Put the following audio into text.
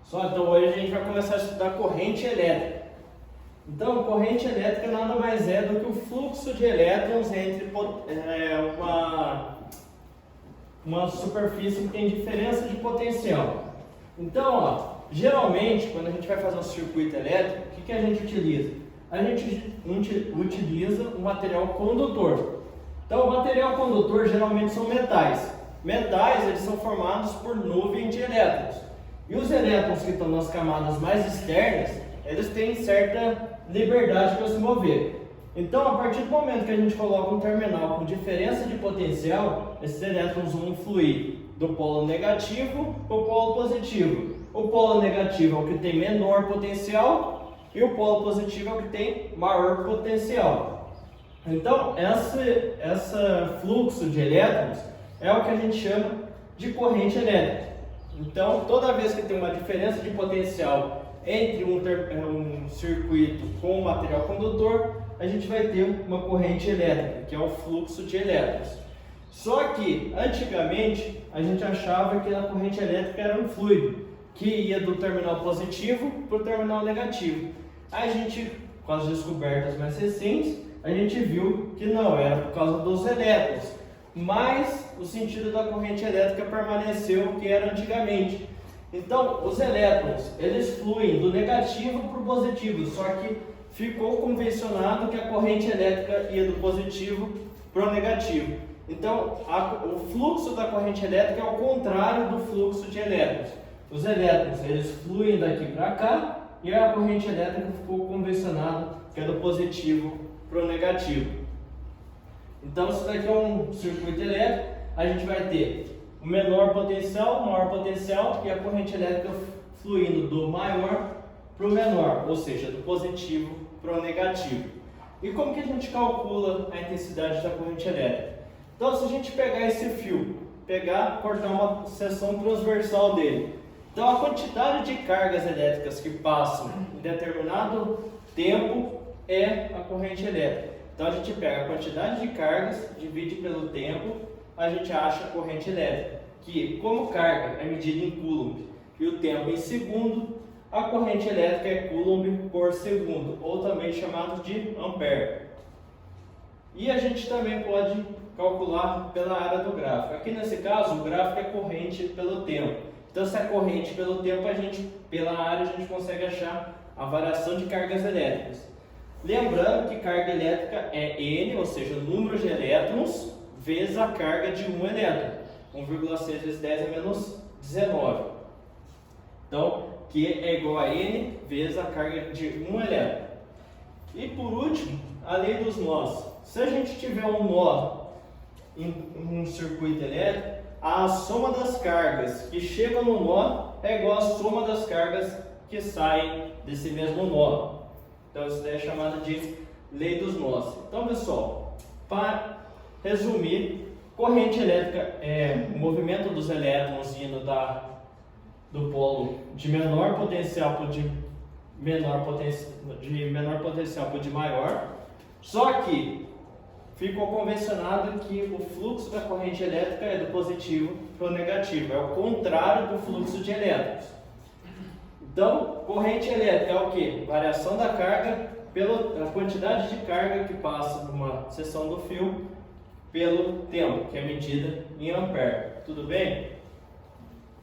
Então hoje a gente vai começar a estudar corrente elétrica. Então, corrente elétrica nada mais é do que o fluxo de elétrons entre uma superfície que tem diferença de potencial. Então, geralmente, quando a gente vai fazer um circuito elétrico, o que a gente utiliza? A gente utiliza um material condutor. Então, o material condutor geralmente são metais. Metais, eles são formados por nuvem de elétrons. E os elétrons que estão nas camadas mais externas, eles têm certa liberdade para se mover. Então, a partir do momento que a gente coloca um terminal com diferença de potencial, esses elétrons vão fluir do polo negativo para o polo positivo. O polo negativo é o que tem menor potencial e o polo positivo é o que tem maior potencial. Então, esse fluxo de elétrons é o que a gente chama de corrente elétrica. Então, toda vez que tem uma diferença de potencial entre um circuito com um material condutor, a gente vai ter uma corrente elétrica, que é o fluxo de elétrons. Só que, antigamente, a gente achava que a corrente elétrica era um fluido, que ia do terminal positivo para o terminal negativo. Aí a gente, com as descobertas mais recentes, a gente viu que não, era por causa dos elétrons. Mas o sentido da corrente elétrica permaneceu o que era antigamente. Então, os elétrons, eles fluem do negativo para o positivo, só que ficou convencionado que a corrente elétrica ia do positivo para o negativo. Então, o fluxo da corrente elétrica é o contrário do fluxo de elétrons. Os elétrons, eles fluem daqui para cá e a corrente elétrica ficou convencionada que é do positivo para o negativo. Então, isso daqui é um circuito elétrico, a gente vai ter o menor potencial, o maior potencial e a corrente elétrica fluindo do maior para o menor, ou seja, do positivo para o negativo. E como que a gente calcula a intensidade da corrente elétrica? Então, se a gente pegar esse fio, cortar uma seção transversal dele, então a quantidade de cargas elétricas que passam em determinado tempo é a corrente elétrica. Então a gente pega a quantidade de cargas, divide pelo tempo, a gente acha a corrente elétrica, que como carga é medida em coulomb e o tempo em segundo, a corrente elétrica é coulomb por segundo, ou também chamado de ampere. E a gente também pode calcular pela área do gráfico. Aqui nesse caso, o gráfico é corrente pelo tempo. Então se é corrente pelo tempo, pela área a gente consegue achar a variação de cargas elétricas. Lembrando que carga elétrica é N, ou seja, o número de elétrons, vezes a carga de um elétron. 1,6 vezes 10 é menos 19. Então, que é igual a N vezes a carga de um elétron. E por último, a lei dos nós. Se a gente tiver um nó em um circuito elétrico, a soma das cargas que chegam no nó é igual à soma das cargas que saem desse mesmo nó. Então, isso daí é chamada de lei dos nós. Então, pessoal, para resumir, corrente elétrica é o movimento dos elétrons indo do polo de menor potencial para o de menor potencial para o de maior. Só que ficou convencionado que o fluxo da corrente elétrica é do positivo para o negativo, é o contrário do fluxo de elétrons. Então, corrente elétrica é o que? Variação da carga pela quantidade de carga que passa numa seção do fio pelo tempo, que é medida em ampere. Tudo bem?